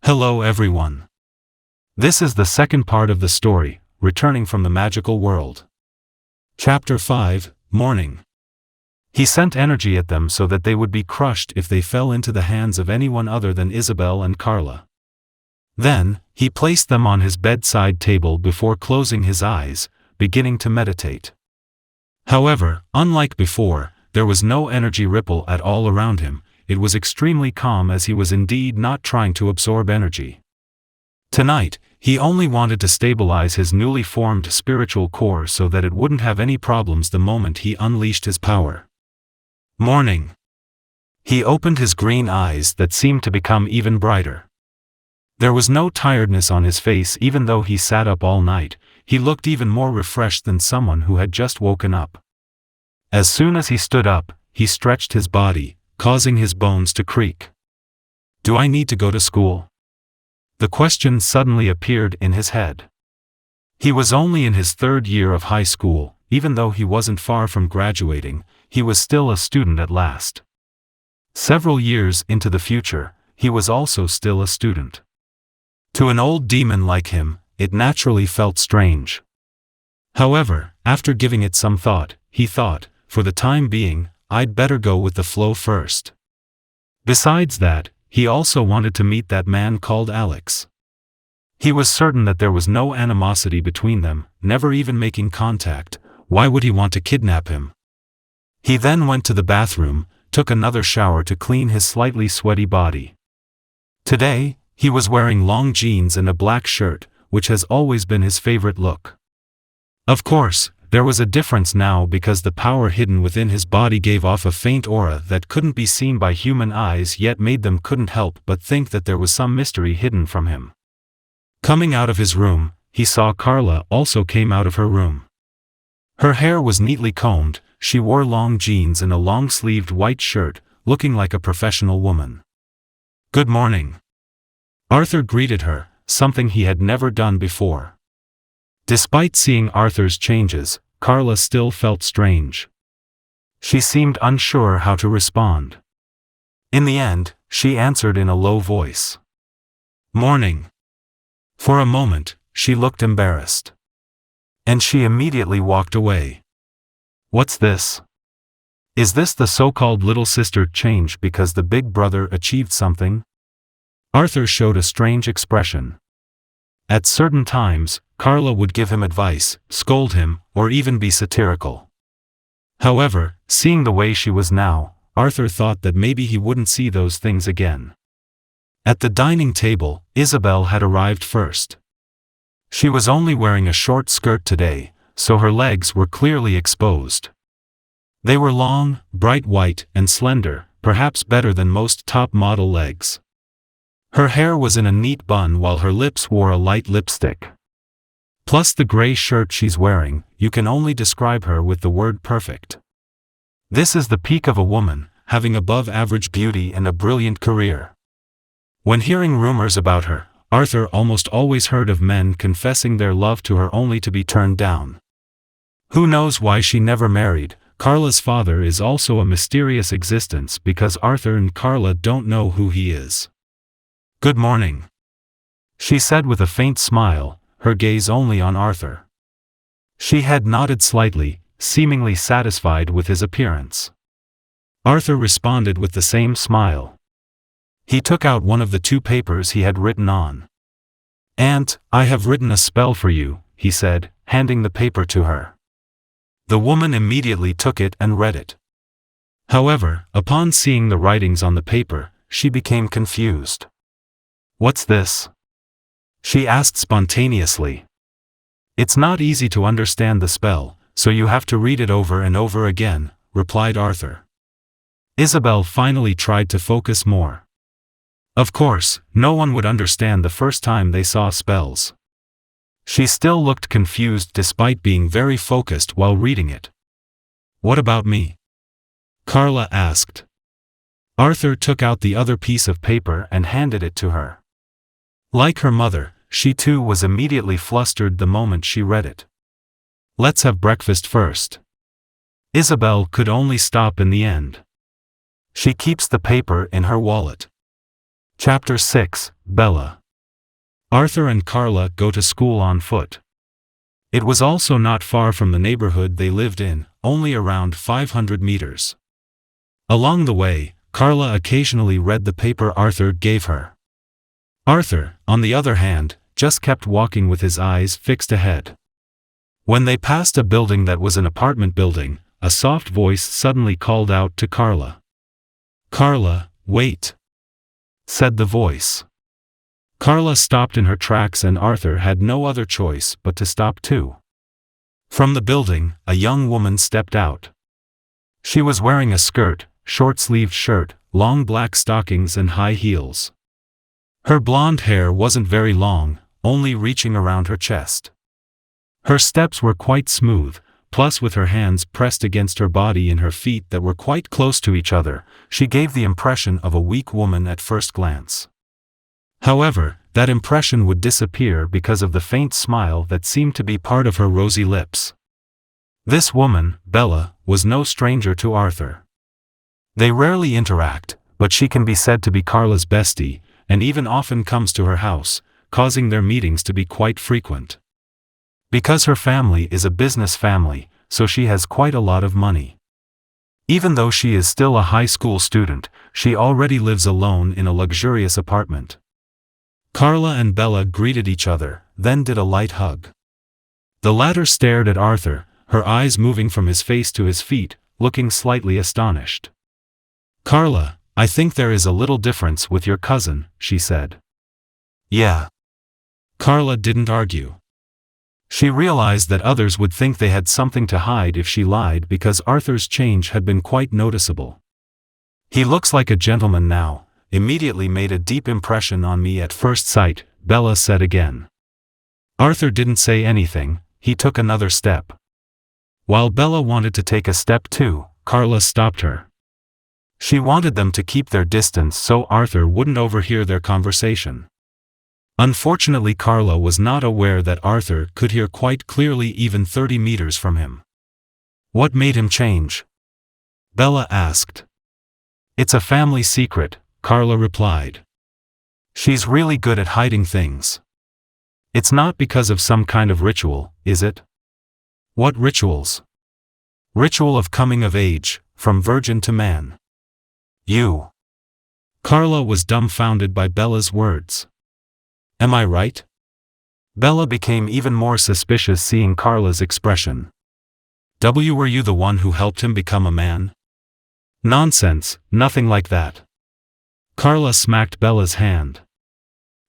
Hello everyone. This is the second part of the story, Returning from the Magical World. Chapter 5, Morning. He sent energy at them so that they would be crushed if they fell into the hands of anyone other than Isabel and Carla. Then, he placed them on his bedside table before closing his eyes, beginning to meditate. However, unlike before, there was no energy ripple at all around him. It was extremely calm, as he was indeed not trying to absorb energy. Tonight, he only wanted to stabilize his newly formed spiritual core so that it wouldn't have any problems the moment he unleashed his power. Morning. He opened his green eyes that seemed to become even brighter. There was no tiredness on his face. Even though he sat up all night, he looked even more refreshed than someone who had just woken up. As soon as he stood up, he stretched his body, causing his bones to creak. Do I need to go to school? The question suddenly appeared in his head. He was only in his third year of high school. Even though he wasn't far from graduating, he was still a student at last. Several years into the future, he was also still a student. To an old demon like him, it naturally felt strange. However, after giving it some thought, he thought, for the time being, I'd better go with the flow first. Besides that, he also wanted to meet that man called Alex. He was certain that there was no animosity between them, never even making contact. Why would he want to kidnap him? He then went to the bathroom, took another shower to clean his slightly sweaty body. Today, he was wearing long jeans and a black shirt, which has always been his favorite look. Of course, there was a difference now because the power hidden within his body gave off a faint aura that couldn't be seen by human eyes, yet made them couldn't help but think that there was some mystery hidden from him. Coming out of his room, he saw Carla also came out of her room. Her hair was neatly combed, she wore long jeans and a long-sleeved white shirt, looking like a professional woman. Good morning. Arthur greeted her, something he had never done before. Despite seeing Arthur's changes, Carla still felt strange. She seemed unsure how to respond. In the end, she answered in a low voice. Morning. For a moment, she looked embarrassed. And she immediately walked away. What's this? Is this the so-called little sister change because the big brother achieved something? Arthur showed a strange expression. At certain times, Carla would give him advice, scold him, or even be satirical. However, seeing the way she was now, Arthur thought that maybe he wouldn't see those things again. At the dining table, Isabel had arrived first. She was only wearing a short skirt today, so her legs were clearly exposed. They were long, bright white, and slender, perhaps better than most top-model legs. Her hair was in a neat bun while her lips wore a light lipstick. Plus the gray shirt she's wearing, you can only describe her with the word perfect. This is the peak of a woman, having above-average beauty and a brilliant career. When hearing rumors about her, Arthur almost always heard of men confessing their love to her only to be turned down. Who knows why she never married? Carla's father is also a mysterious existence because Arthur and Carla don't know who he is. Good morning, she said with a faint smile, her gaze only on Arthur. She had nodded slightly, seemingly satisfied with his appearance. Arthur responded with the same smile. He took out one of the two papers he had written on. "Aunt, I have written a spell for you," he said, handing the paper to her. The woman immediately took it and read it. However, upon seeing the writings on the paper, she became confused. What's this? She asked spontaneously. It's not easy to understand the spell, so you have to read it over and over again, replied Arthur. Isabel finally tried to focus more. Of course, no one would understand the first time they saw spells. She still looked confused despite being very focused while reading it. What about me? Carla asked. Arthur took out the other piece of paper and handed it to her. Like her mother, she too was immediately flustered the moment she read it. Let's have breakfast first. Isabel could only stop in the end. She keeps the paper in her wallet. Chapter 6, Bella. Arthur and Carla go to school on foot. It was also not far from the neighborhood they lived in, only around 500 meters. Along the way, Carla occasionally read the paper Arthur gave her. Arthur, on the other hand, just kept walking with his eyes fixed ahead. When they passed a building that was an apartment building, a soft voice suddenly called out to Carla. "Carla, wait," said the voice. Carla stopped in her tracks and Arthur had no other choice but to stop too. From the building, a young woman stepped out. She was wearing a skirt, short-sleeved shirt, long black stockings and high heels. Her blonde hair wasn't very long, only reaching around her chest. Her steps were quite smooth, plus with her hands pressed against her body and her feet that were quite close to each other, she gave the impression of a weak woman at first glance. However, that impression would disappear because of the faint smile that seemed to be part of her rosy lips. This woman, Bella, was no stranger to Arthur. They rarely interact, but she can be said to be Carla's bestie, and even often comes to her house, causing their meetings to be quite frequent. Because her family is a business family, so she has quite a lot of money. Even though she is still a high school student, she already lives alone in a luxurious apartment. Carla and Bella greeted each other, then did a light hug. The latter stared at Arthur, her eyes moving from his face to his feet, looking slightly astonished. "Carla, I think there is a little difference with your cousin," she said. "Yeah." Carla didn't argue. She realized that others would think they had something to hide if she lied because Arthur's change had been quite noticeable. "He looks like a gentleman now. Immediately made a deep impression on me at first sight," Bella said again. Arthur didn't say anything, he took another step. While Bella wanted to take a step too, Carla stopped her. She wanted them to keep their distance so Arthur wouldn't overhear their conversation. Unfortunately, Carla was not aware that Arthur could hear quite clearly even 30 meters from him. "What made him change?" Bella asked. "It's a family secret," Carla replied. "She's really good at hiding things." "It's not because of some kind of ritual, is it?" "What rituals?" "Ritual of coming of age, from virgin to man." "You?" Carla was dumbfounded by Bella's words. "Am I right?" Bella became even more suspicious seeing Carla's expression. Were you the one who helped him become a man?" "Nonsense, nothing like that." Carla smacked Bella's hand.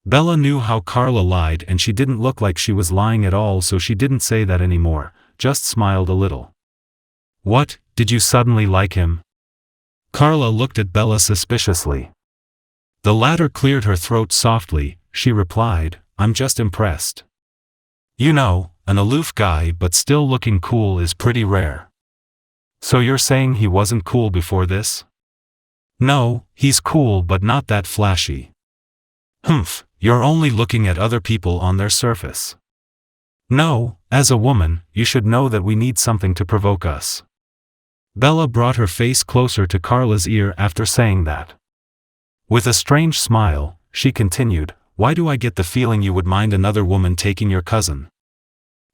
Bella knew how Carla lied and she didn't look like she was lying at all, so she didn't say that anymore, just smiled a little. "What, did you suddenly like him?" Carla looked at Bella suspiciously. The latter cleared her throat softly. She replied, "I'm just impressed. You know, an aloof guy but still looking cool is pretty rare." "So you're saying he wasn't cool before this?" "No, he's cool but not that flashy." "Humph, you're only looking at other people on their surface." "No, as a woman, you should know that we need something to provoke us." Bella brought her face closer to Carla's ear after saying that. With a strange smile, she continued, "Why do I get the feeling you would mind another woman taking your cousin?"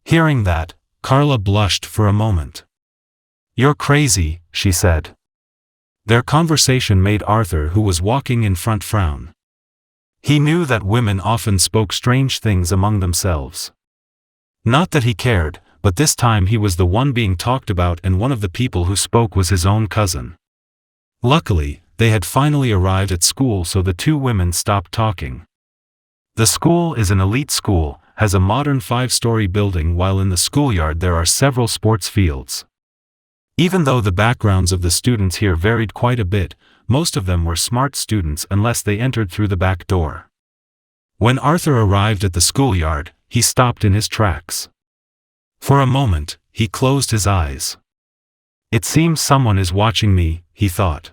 Hearing that, Carla blushed for a moment. "You're crazy," she said. Their conversation made Arthur, who was walking in front, frown. He knew that women often spoke strange things among themselves. Not that he cared, but this time he was the one being talked about, and one of the people who spoke was his own cousin. Luckily, they had finally arrived at school, so the two women stopped talking. The school is an elite school, has a modern 5-story building, while in the schoolyard there are several sports fields. Even though the backgrounds of the students here varied quite a bit, most of them were smart students unless they entered through the back door. When Arthur arrived at the schoolyard, he stopped in his tracks. For a moment, he closed his eyes. "It seems someone is watching me," he thought.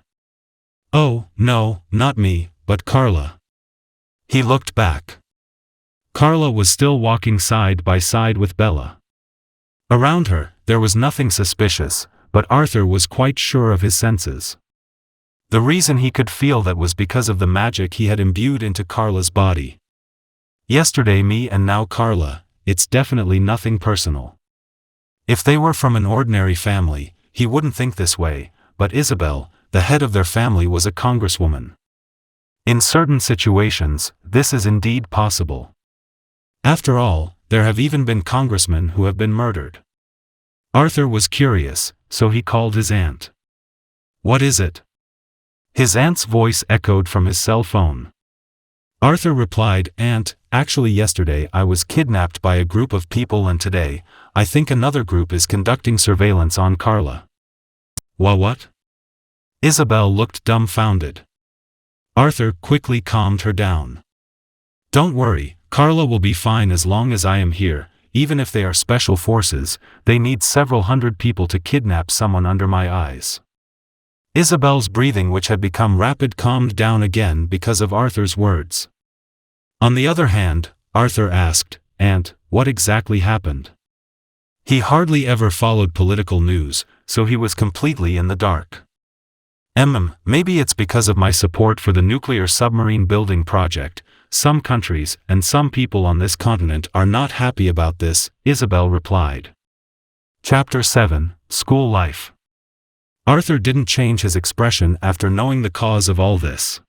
"Oh, no, not me, but Carla." He looked back. Carla was still walking side by side with Bella. Around her, there was nothing suspicious, but Arthur was quite sure of his senses. The reason he could feel that was because of the magic he had imbued into Carla's body. Yesterday me and now Carla, it's definitely nothing personal. If they were from an ordinary family, he wouldn't think this way, but Isabel, the head of their family, was a congresswoman. In certain situations, this is indeed possible. After all, there have even been congressmen who have been murdered. Arthur was curious, so he called his aunt. "What is it?" His aunt's voice echoed from his cell phone. Arthur replied, "Aunt, actually yesterday I was kidnapped by a group of people and today, I think another group is conducting surveillance on Carla." What? Isabel looked dumbfounded. Arthur quickly calmed her down. "Don't worry, Carla will be fine as long as I am here. Even if they are special forces, they need several hundred people to kidnap someone under my eyes." Isabel's breathing, which had become rapid, calmed down again because of Arthur's words. On the other hand, Arthur asked, "Aunt, what exactly happened?" He hardly ever followed political news, so he was completely in the dark. Maybe it's because of my support for the nuclear submarine building project. Some countries and some people on this continent are not happy about this," Isabel replied. Chapter 7, School Life. Arthur didn't change his expression after knowing the cause of all this.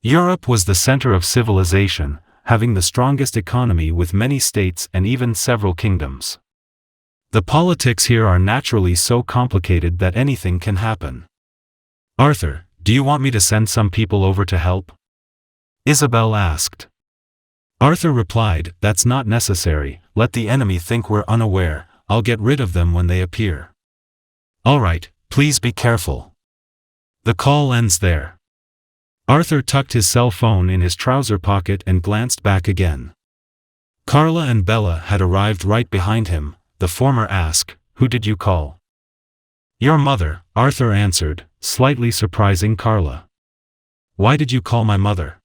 Europe was the center of civilization, having the strongest economy with many states and even several kingdoms. The politics here are naturally so complicated that anything can happen. "Arthur, do you want me to send some people over to help?" Isabel asked. Arthur replied, "That's not necessary. Let the enemy think we're unaware. I'll get rid of them when they appear." "All right, please be careful." The call ends there. Arthur tucked his cell phone in his trouser pocket and glanced back again. Carla and Bella had arrived right behind him. The former asked, "Who did you call?" "Your mother," Arthur answered, slightly surprising Carla. "Why did you call my mother?"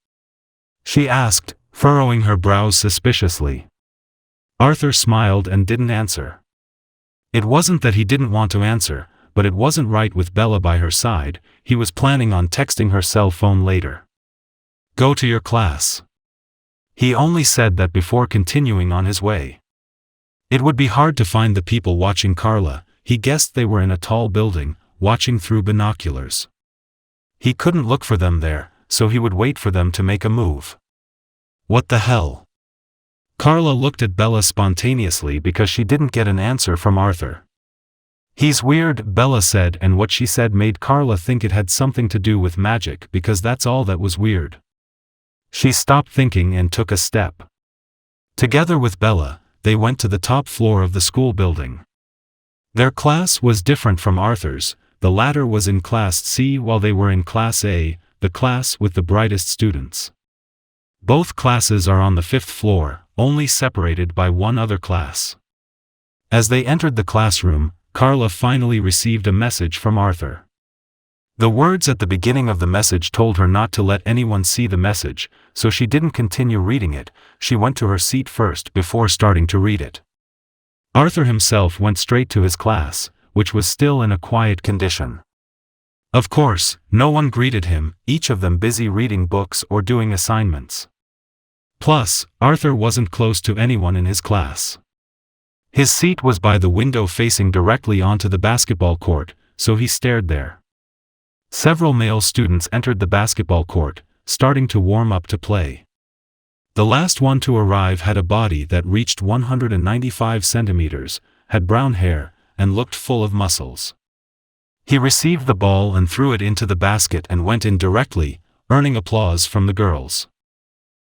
she asked, furrowing her brows suspiciously. Arthur smiled and didn't answer. It wasn't that he didn't want to answer, but it wasn't right with Bella by her side. He was planning on texting her cell phone later. "Go to your class." He only said that before continuing on his way. It would be hard to find the people watching Carla. He guessed they were in a tall building, watching through binoculars. He couldn't look for them there, so he would wait for them to make a move. What the hell? Carla looked at Bella spontaneously because she didn't get an answer from Arthur. "He's weird," Bella said, and what she said made Carla think it had something to do with magic because that's all that was weird. She stopped thinking and took a step. Together with Bella, they went to the top floor of the school building. Their class was different from Arthur's. The latter was in Class C while they were in Class A, the class with the brightest students. Both classes are on the 5th floor, only separated by one other class. As they entered the classroom, Carla finally received a message from Arthur. The words at the beginning of the message told her not to let anyone see the message, so she didn't continue reading it. She went to her seat first before starting to read it. Arthur himself went straight to his class, which was still in a quiet condition. Of course, no one greeted him, each of them busy reading books or doing assignments. Plus, Arthur wasn't close to anyone in his class. His seat was by the window facing directly onto the basketball court, so he stared there. Several male students entered the basketball court, starting to warm up to play. The last one to arrive had a body that reached 195 centimeters, had brown hair, and looked full of muscles. He received the ball and threw it into the basket and went in directly, earning applause from the girls.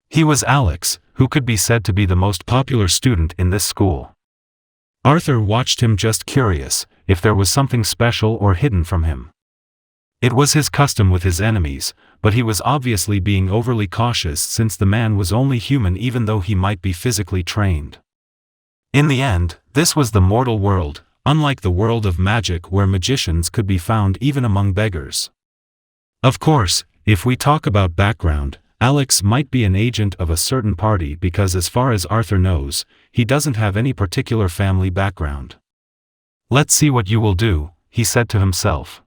He was Alex, who could be said to be the most popular student in this school. Arthur watched him, just curious if there was something special or hidden from him. It was his custom with his enemies, but he was obviously being overly cautious since the man was only human even though he might be physically trained. In the end, this was the mortal world, unlike the world of magic where magicians could be found even among beggars. Of course, if we talk about background, Alex might be an agent of a certain party because as far as Arthur knows, he doesn't have any particular family background. "Let's see what you will do," he said to himself.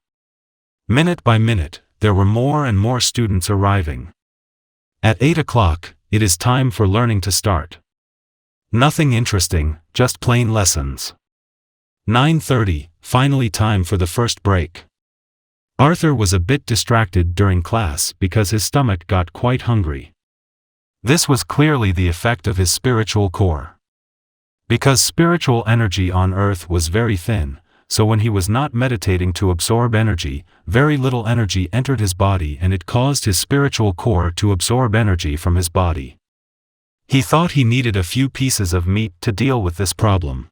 Minute by minute, there were more and more students arriving. At 8 o'clock, it is time for learning to start. Nothing interesting, just plain lessons. 9:30, finally time for the first break. Arthur was a bit distracted during class because his stomach got quite hungry. This was clearly the effect of his spiritual core. Because spiritual energy on earth was very thin, so when he was not meditating to absorb energy, very little energy entered his body and it caused his spiritual core to absorb energy from his body. He thought he needed a few pieces of meat to deal with this problem.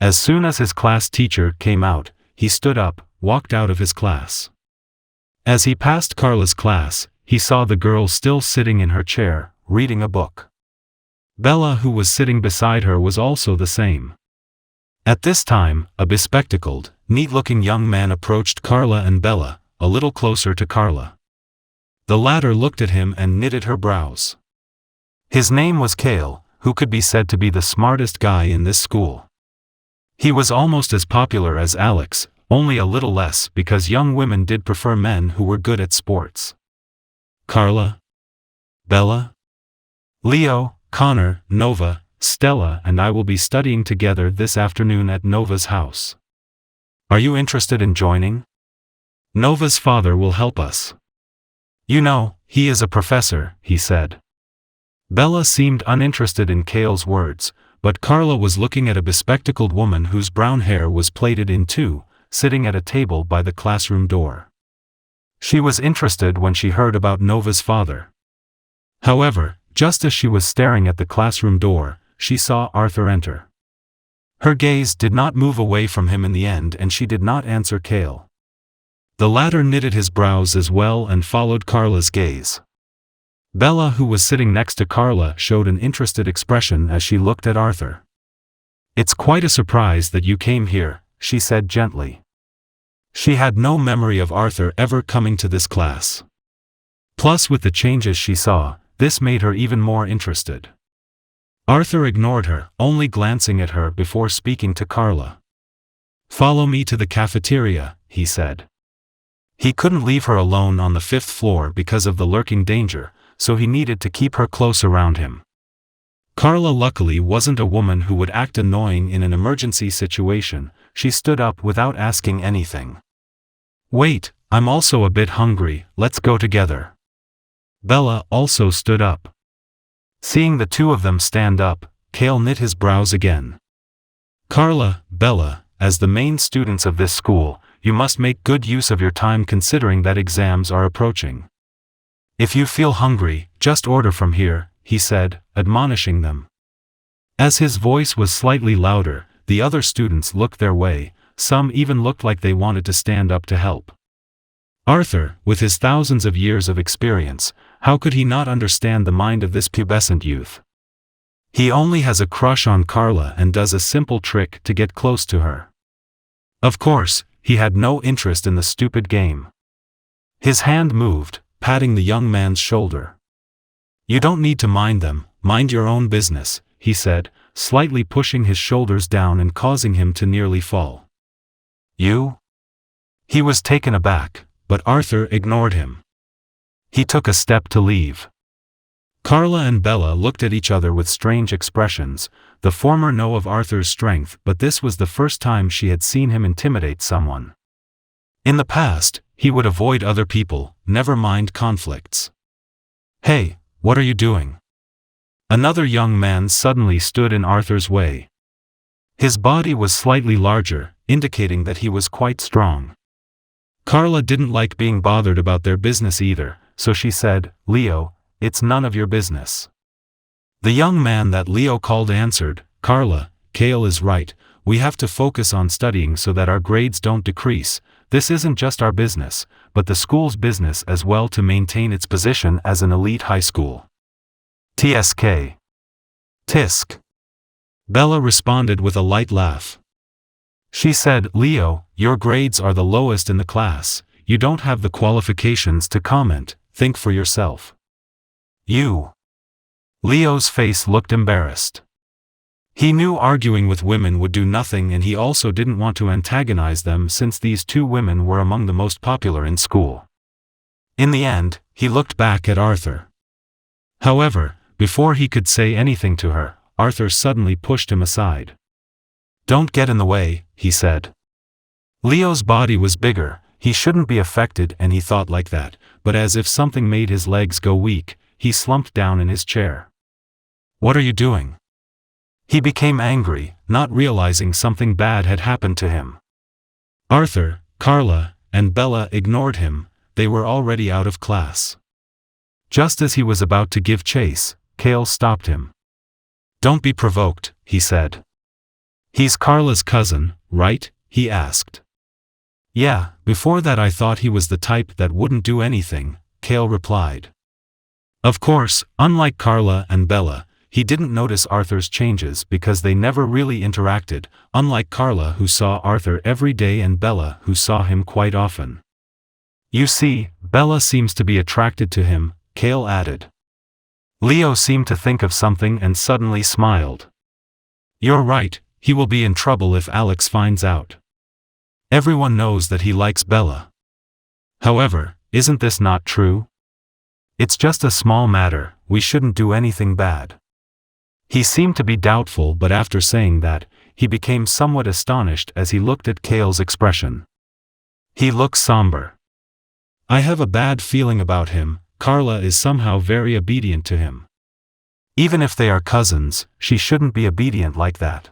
As soon as his class teacher came out, he stood up, walked out of his class. As he passed Carla's class, he saw the girl still sitting in her chair, reading a book. Bella, who was sitting beside her, was also the same. At this time, a bespectacled, neat-looking young man approached Carla and Bella, a little closer to Carla. The latter looked at him and knitted her brows. His name was Kale, who could be said to be the smartest guy in this school. He was almost as popular as Alex, only a little less because young women did prefer men who were good at sports. Carla, Bella, Leo, Connor, Nova, Stella and I will be studying together this afternoon at Nova's house. Are you interested in joining? Nova's father will help us. You know, he is a professor, he said. Bella seemed uninterested in Kale's words, but Carla was looking at a bespectacled woman whose brown hair was plaited in two, sitting at a table by the classroom door. She was interested when she heard about Nova's father. However, just as she was staring at the classroom door, she saw Arthur enter. Her gaze did not move away from him in the end and she did not answer Kale. The latter knitted his brows as well and followed Carla's gaze. Bella, who was sitting next to Carla, showed an interested expression as she looked at Arthur. It's quite a surprise that you came here, she said gently. She had no memory of Arthur ever coming to this class. Plus, with the changes she saw, this made her even more interested. Arthur ignored her, only glancing at her before speaking to Carla. Follow me to the cafeteria, he said. He couldn't leave her alone on the 5th floor because of the lurking danger, so he needed to keep her close around him. Carla luckily wasn't a woman who would act annoying in an emergency situation. She stood up without asking anything. Wait, I'm also a bit hungry, let's go together. Bella also stood up. Seeing the two of them stand up, Kale knit his brows again. Carla, Bella, as the main students of this school, you must make good use of your time considering that exams are approaching. If you feel hungry, just order from here, he said, admonishing them. As his voice was slightly louder, the other students looked their way, some even looked like they wanted to stand up to help. Arthur, with his thousands of years of experience, how could he not understand the mind of this pubescent youth? He only has a crush on Carla and does a simple trick to get close to her. Of course, he had no interest in the stupid game. His hand moved, patting the young man's shoulder. You don't need to mind them, mind your own business, he said, slightly pushing his shoulders down and causing him to nearly fall. You? He was taken aback, but Arthur ignored him. He took a step to leave. Carla and Bella looked at each other with strange expressions. The former knew of Arthur's strength, but this was the first time she had seen him intimidate someone. In the past, he would avoid other people, never mind conflicts. Hey, what are you doing? Another young man suddenly stood in Arthur's way. His body was slightly larger, indicating that he was quite strong. Carla didn't like being bothered about their business either, so she said, Leo, it's none of your business. The young man that Leo called answered, Carla, Kale is right, we have to focus on studying so that our grades don't decrease. This isn't just our business, but the school's business as well to maintain its position as an elite high school. TSK. Tisk. Bella responded with a light laugh. She said, Leo, your grades are the lowest in the class, you don't have the qualifications to comment, think for yourself. You. Leo's face looked embarrassed. He knew arguing with women would do nothing and he also didn't want to antagonize them since these two women were among the most popular in school. In the end, he looked back at Arthur. However, before he could say anything to her, Arthur suddenly pushed him aside. "Don't get in the way," he said. Leo's body was bigger, he shouldn't be affected, and he thought like that, but as if something made his legs go weak, he slumped down in his chair. "What are you doing?" He became angry, not realizing something bad had happened to him. Arthur, Carla, and Bella ignored him, they were already out of class. Just as he was about to give chase, Cale stopped him. "Don't be provoked," he said. "He's Carla's cousin, right?" he asked. "Yeah, before that I thought he was the type that wouldn't do anything," Cale replied. Of course, unlike Carla and Bella, he didn't notice Arthur's changes because they never really interacted, unlike Carla who saw Arthur every day and Bella who saw him quite often. "You see, Bella seems to be attracted to him," Cale added. Leo seemed to think of something and suddenly smiled. "You're right, he will be in trouble if Alex finds out. Everyone knows that he likes Bella. However, isn't this not true? It's just a small matter, we shouldn't do anything bad." He seemed to be doubtful, but after saying that, he became somewhat astonished as he looked at Cale's expression. He looked somber. "I have a bad feeling about him. Carla is somehow very obedient to him. Even if they are cousins, she shouldn't be obedient like that.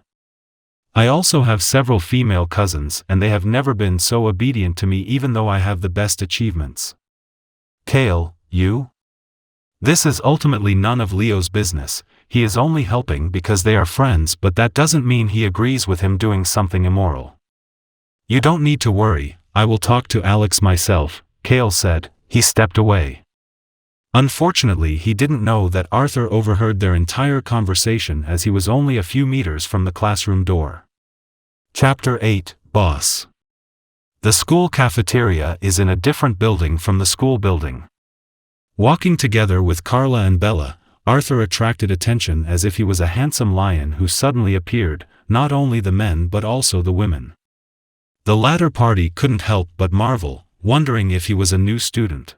I also have several female cousins and they have never been so obedient to me even though I have the best achievements. Cale, you? This is ultimately none of Leo's business, he is only helping because they are friends, but that doesn't mean he agrees with him doing something immoral. You don't need to worry, I will talk to Alex myself," Cale said. He stepped away. Unfortunately, he didn't know that Arthur overheard their entire conversation as he was only a few meters from the classroom door. Chapter 8, Boss. The school cafeteria is in a different building from the school building. Walking together with Carla and Bella, Arthur attracted attention as if he was a handsome lion who suddenly appeared, not only the men but also the women. The latter party couldn't help but marvel, wondering if he was a new student.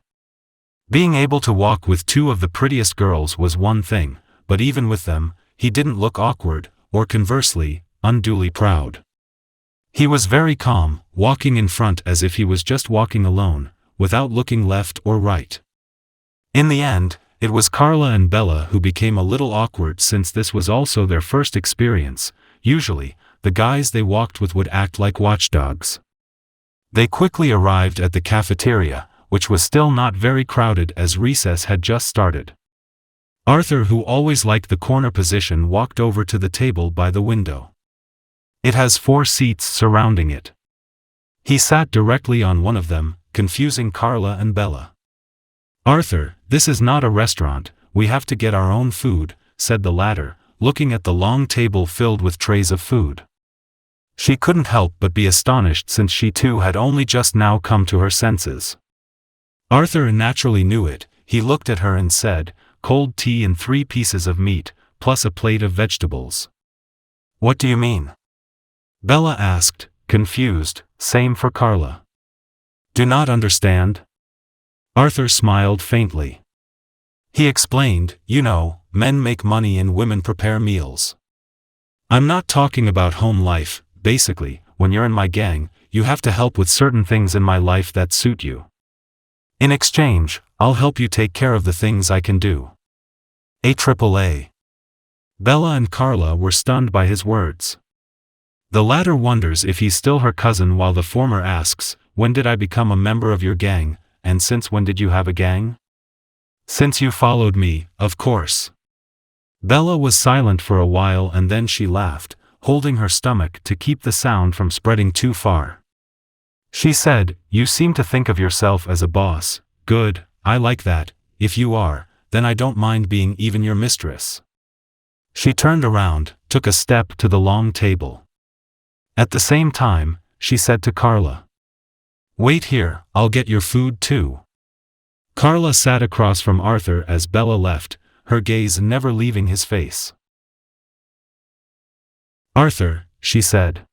Being able to walk with two of the prettiest girls was one thing, but even with them, he didn't look awkward, or conversely, unduly proud. He was very calm, walking in front as if he was just walking alone, without looking left or right. In the end, it was Carla and Bella who became a little awkward since this was also their first experience. Usually, the guys they walked with would act like watchdogs. They quickly arrived at the cafeteria, which was still not very crowded as recess had just started. Arthur, who always liked the corner position, walked over to the table by the window. It has 4 seats surrounding it. He sat directly on one of them, confusing Carla and Bella. "Arthur, this is not a restaurant, we have to get our own food," said the latter, looking at the long table filled with trays of food. She couldn't help but be astonished since she too had only just now come to her senses. Arthur naturally knew it. He looked at her and said, "Cold tea and 3 pieces of meat, plus a plate of vegetables." "What do you mean?" Bella asked, confused. Same for Carla. "Do not understand?" Arthur smiled faintly. He explained, "You know, men make money and women prepare meals. I'm not talking about home life. Basically, when you're in my gang, you have to help with certain things in my life that suit you. In exchange, I'll help you take care of the things I can do." AAA. Bella and Carla were stunned by his words. The latter wonders if he's still her cousin while the former asks, "When did I become a member of your gang, and since when did you have a gang?" "Since you followed me, of course." Bella was silent for a while and then she laughed, holding her stomach to keep the sound from spreading too far. She said, "You seem to think of yourself as a boss. Good, I like that. If you are, then I don't mind being even your mistress." She turned around, took a step to the long table. At the same time, she said to Carla, "Wait here, I'll get your food too." Carla sat across from Arthur as Bella left, her gaze never leaving his face. "Arthur," she said.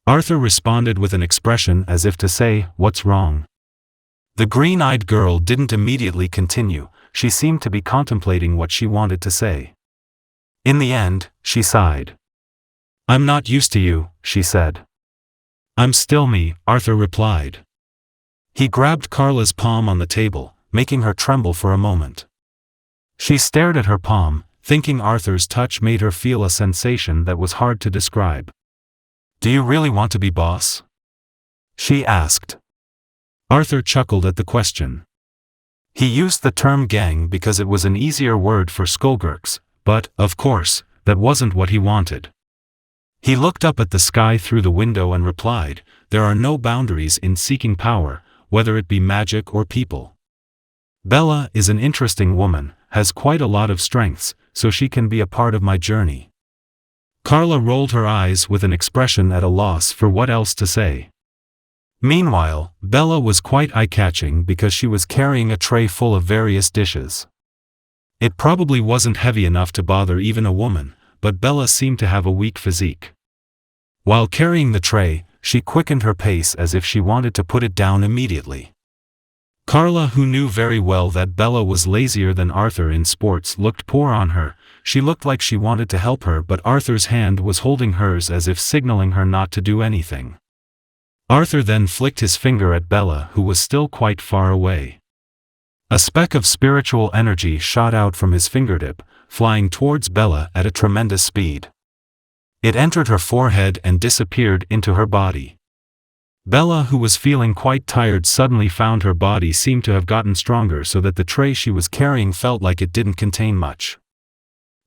Arthur responded with an expression as if to say, "What's wrong?" The green-eyed girl didn't immediately continue, she seemed to be contemplating what she wanted to say. In the end, she sighed. "I'm not used to you," she said. "I'm still me," Arthur replied. He grabbed Carla's palm on the table, making her tremble for a moment. She stared at her palm, thinking Arthur's touch made her feel a sensation that was hard to describe. "Do you really want to be boss?" she asked. Arthur chuckled at the question. He used the term gang because it was an easier word for skullgurks, but, of course, that wasn't what he wanted. He looked up at the sky through the window and replied, "There are no boundaries in seeking power, whether it be magic or people. Bella is an interesting woman, has quite a lot of strengths, so she can be a part of my journey." Carla rolled her eyes with an expression at a loss for what else to say. Meanwhile, Bella was quite eye-catching because she was carrying a tray full of various dishes. It probably wasn't heavy enough to bother even a woman, but Bella seemed to have a weak physique. While carrying the tray, she quickened her pace as if she wanted to put it down immediately. Carla, who knew very well that Bella was lazier than Arthur in sports, looked poor on her. She looked like she wanted to help her, but Arthur's hand was holding hers as if signaling her not to do anything. Arthur then flicked his finger at Bella, who was still quite far away. A speck of spiritual energy shot out from his fingertip, flying towards Bella at a tremendous speed. It entered her forehead and disappeared into her body. Bella, who was feeling quite tired, suddenly found her body seemed to have gotten stronger so that the tray she was carrying felt like it didn't contain much.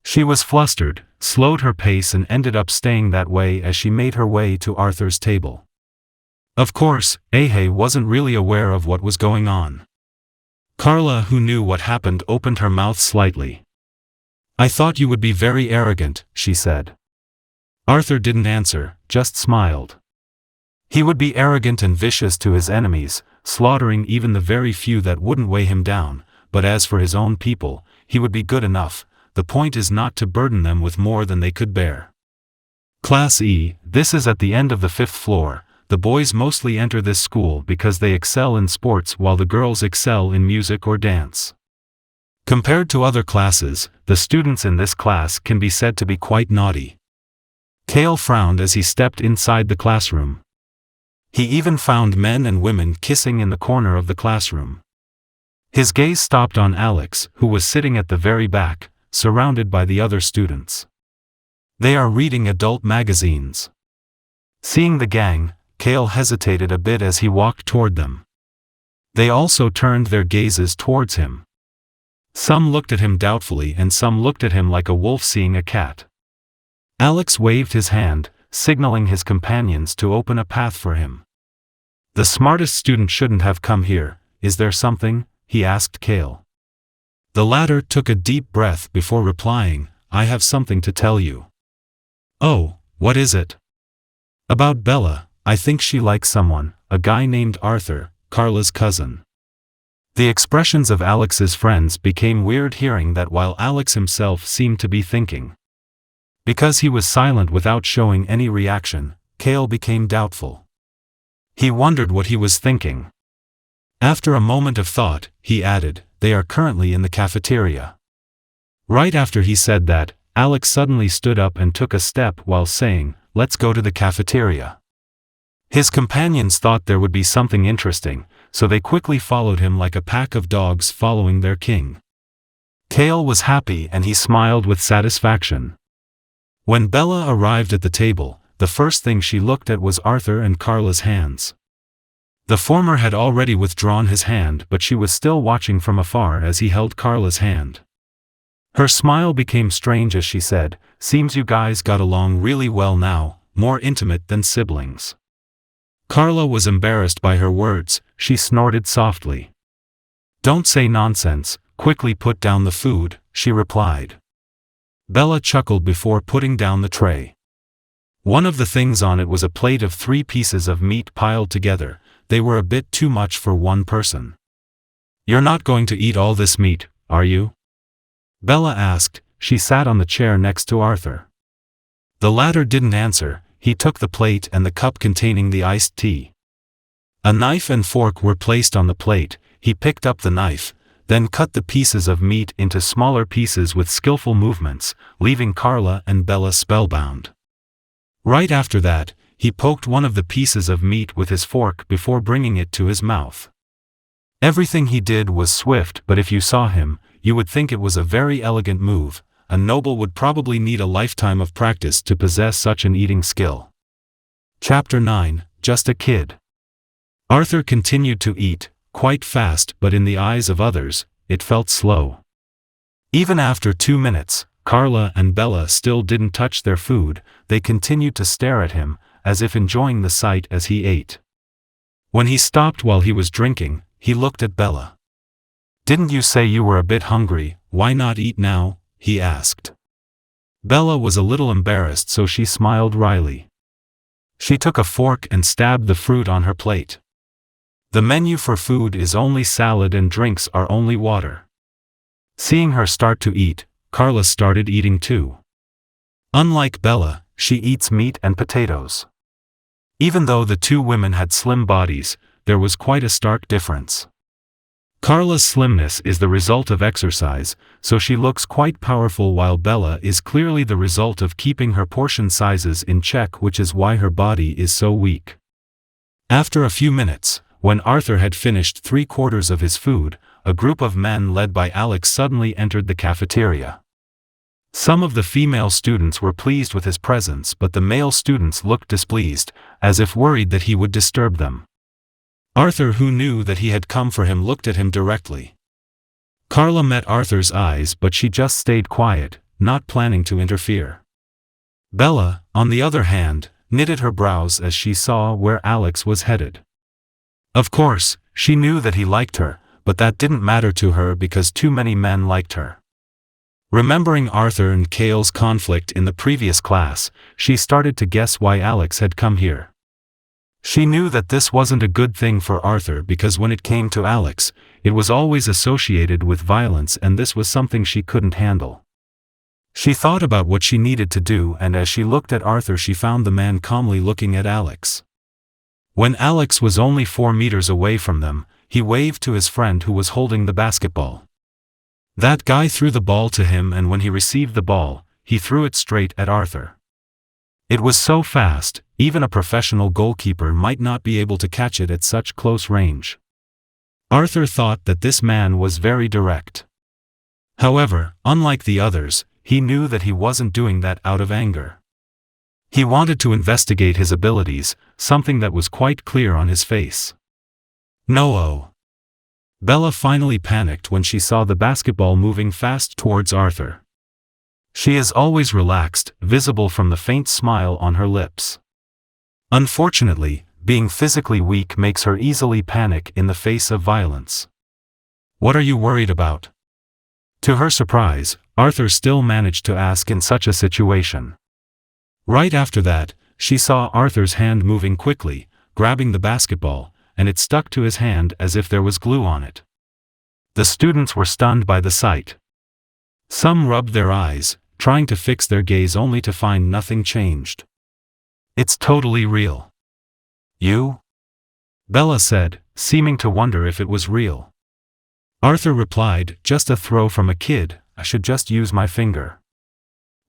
She was flustered, slowed her pace and ended up staying that way as she made her way to Arthur's table. Of course, Ahe wasn't really aware of what was going on. Carla, who knew what happened, opened her mouth slightly. "I thought you would be very arrogant," she said. Arthur didn't answer, just smiled. He would be arrogant and vicious to his enemies, slaughtering even the very few that wouldn't weigh him down, but as for his own people, he would be good enough. The point is not to burden them with more than they could bear. Class E, this is at the end of the 5th floor. The boys mostly enter this school because they excel in sports while the girls excel in music or dance. Compared to other classes, the students in this class can be said to be quite naughty. Kale frowned as he stepped inside the classroom. He even found men and women kissing in the corner of the classroom. His gaze stopped on Alex, who was sitting at the very back, surrounded by the other students. They are reading adult magazines. Seeing the gang, Kale hesitated a bit as he walked toward them. They also turned their gazes towards him. Some looked at him doubtfully and some looked at him like a wolf seeing a cat. Alex waved his hand, signaling his companions to open a path for him. "The smartest student shouldn't have come here. Is there something?" he asked Kale. The latter took a deep breath before replying, "I have something to tell you." "Oh, what is it?" "About Bella. I think she likes someone, a guy named Arthur, Carla's cousin." The expressions of Alex's friends became weird hearing that while Alex himself seemed to be thinking. Because he was silent without showing any reaction, Kale became doubtful. He wondered what he was thinking. After a moment of thought, he added, "They are currently in the cafeteria." Right after he said that, Alex suddenly stood up and took a step while saying, "Let's go to the cafeteria." His companions thought there would be something interesting, so they quickly followed him like a pack of dogs following their king. Kale was happy and he smiled with satisfaction. When Bella arrived at the table, the first thing she looked at was Arthur and Carla's hands. The former had already withdrawn his hand, but she was still watching from afar as he held Carla's hand. Her smile became strange as she said, "Seems you guys got along really well now, more intimate than siblings." Carla was embarrassed by her words. She snorted softly. "Don't say nonsense, quickly put down the food," she replied. Bella chuckled before putting down the tray. One of the things on it was a plate of 3 pieces of meat piled together. They were a bit too much for one person. "You're not going to eat all this meat, are you?" Bella asked. She sat on the chair next to Arthur. The latter didn't answer. He took the plate and the cup containing the iced tea. A knife and fork were placed on the plate. He picked up the knife, then cut the pieces of meat into smaller pieces with skillful movements, leaving Carla and Bella spellbound. Right after that, he poked one of the pieces of meat with his fork before bringing it to his mouth. Everything he did was swift, but if you saw him, you would think it was a very elegant move. A noble would probably need a lifetime of practice to possess such an eating skill. Chapter 9, Just a Kid. Arthur continued to eat, quite fast, but in the eyes of others, it felt slow. Even after 2 minutes, Carla and Bella still didn't touch their food. They continued to stare at him, as if enjoying the sight as he ate. When he stopped while he was drinking, he looked at Bella. "Didn't you say you were a bit hungry? Why not eat now?" he asked. Bella was a little embarrassed, so she smiled wryly. She took a fork and stabbed the fruit on her plate. The menu for food is only salad and drinks are only water. Seeing her start to eat, Carla started eating too. Unlike Bella, she eats meat and potatoes. Even though the two women had slim bodies, there was quite a stark difference. Carla's slimness is the result of exercise, so she looks quite powerful, while Bella is clearly the result of keeping her portion sizes in check, which is why her body is so weak. After a few minutes, when Arthur had finished 3/4 of his food, a group of men led by Alex suddenly entered the cafeteria. Some of the female students were pleased with his presence, but the male students looked displeased, as if worried that he would disturb them. Arthur, who knew that he had come for him, looked at him directly. Carla met Arthur's eyes, but she just stayed quiet, not planning to interfere. Bella, on the other hand, knitted her brows as she saw where Alex was headed. Of course, she knew that he liked her, but that didn't matter to her because too many men liked her. Remembering Arthur and Kale's conflict in the previous class, she started to guess why Alex had come here. She knew that this wasn't a good thing for Arthur because when it came to Alex, it was always associated with violence, and this was something she couldn't handle. She thought about what she needed to do, and as she looked at Arthur, she found the man calmly looking at Alex. When Alex was only 4 meters away from them, he waved to his friend who was holding the basketball. That guy threw the ball to him, and when he received the ball, he threw it straight at Arthur. It was so fast, even a professional goalkeeper might not be able to catch it at such close range. Arthur thought that this man was very direct. However, unlike the others, he knew that he wasn't doing that out of anger. He wanted to investigate his abilities, something that was quite clear on his face. No. Bella finally panicked when she saw the basketball moving fast towards Arthur. She is always relaxed, visible from the faint smile on her lips. Unfortunately, being physically weak makes her easily panic in the face of violence. "What are you worried about?" To her surprise, Arthur still managed to ask in such a situation. Right after that, she saw Arthur's hand moving quickly, grabbing the basketball, and it stuck to his hand as if there was glue on it. The students were stunned by the sight. Some rubbed their eyes, trying to fix their gaze only to find nothing changed. "It's totally real." "You?" Bella said, seeming to wonder if it was real. Arthur replied, "Just a throw from a kid, I should just use my finger."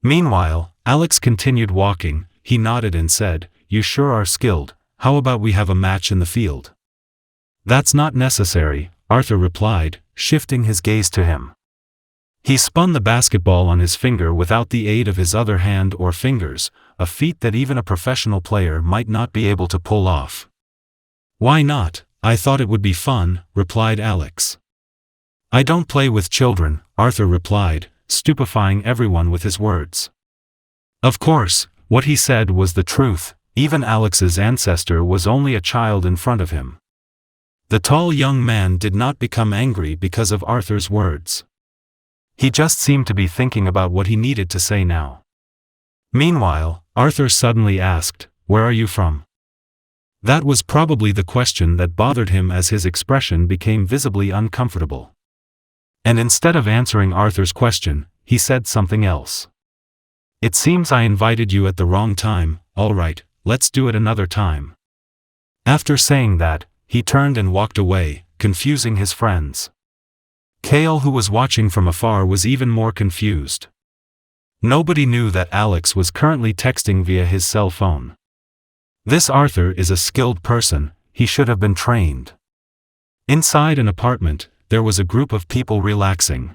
Meanwhile, Alex continued walking. He nodded and said, "You sure are skilled. How about we have a match in the field?" "That's not necessary," Arthur replied, shifting his gaze to him. He spun the basketball on his finger without the aid of his other hand or fingers, a feat that even a professional player might not be able to pull off. "Why not? I thought it would be fun," replied Alex. "I don't play with children," Arthur replied, stupefying everyone with his words. Of course, what he said was the truth. Even Alex's ancestor was only a child in front of him. The tall young man did not become angry because of Arthur's words. He just seemed to be thinking about what he needed to say now. Meanwhile, Arthur suddenly asked, "Where are you from?" That was probably the question that bothered him, as his expression became visibly uncomfortable. And instead of answering Arthur's question, he said something else. "It seems I invited you at the wrong time. All right, let's do it another time." After saying that, he turned and walked away, confusing his friends. Kale, who was watching from afar, was even more confused. Nobody knew that Alex was currently texting via his cell phone. This Arthur is a skilled person, he should have been trained. Inside an apartment, there was a group of people relaxing.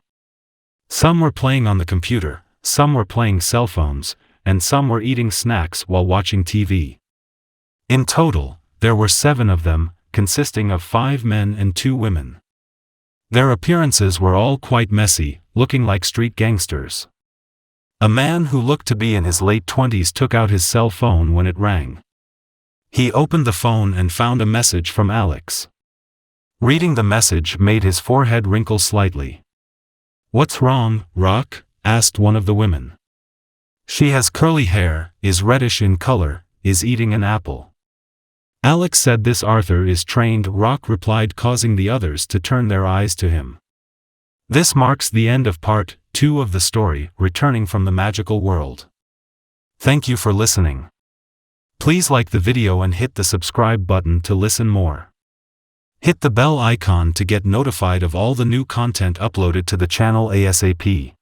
Some were playing on the computer, some were playing cell phones, and some were eating snacks while watching TV. In total, there were 7 of them, consisting of 5 men and 2 women. Their appearances were all quite messy, looking like street gangsters. A man who looked to be in his late 20s took out his cell phone when it rang. He opened the phone and found a message from Alex. Reading the message made his forehead wrinkle slightly. "What's wrong, Rock?" asked one of the women. "She has curly hair, is reddish in color, is eating an apple." Alex said this Arthur is trained, Rock replied, causing the others to turn their eyes to him. This marks the end of part 2 of the story, Returning from the Magical World. Thank you for listening. Please like the video and hit the subscribe button to listen more. Hit the bell icon to get notified of all the new content uploaded to the channel ASAP.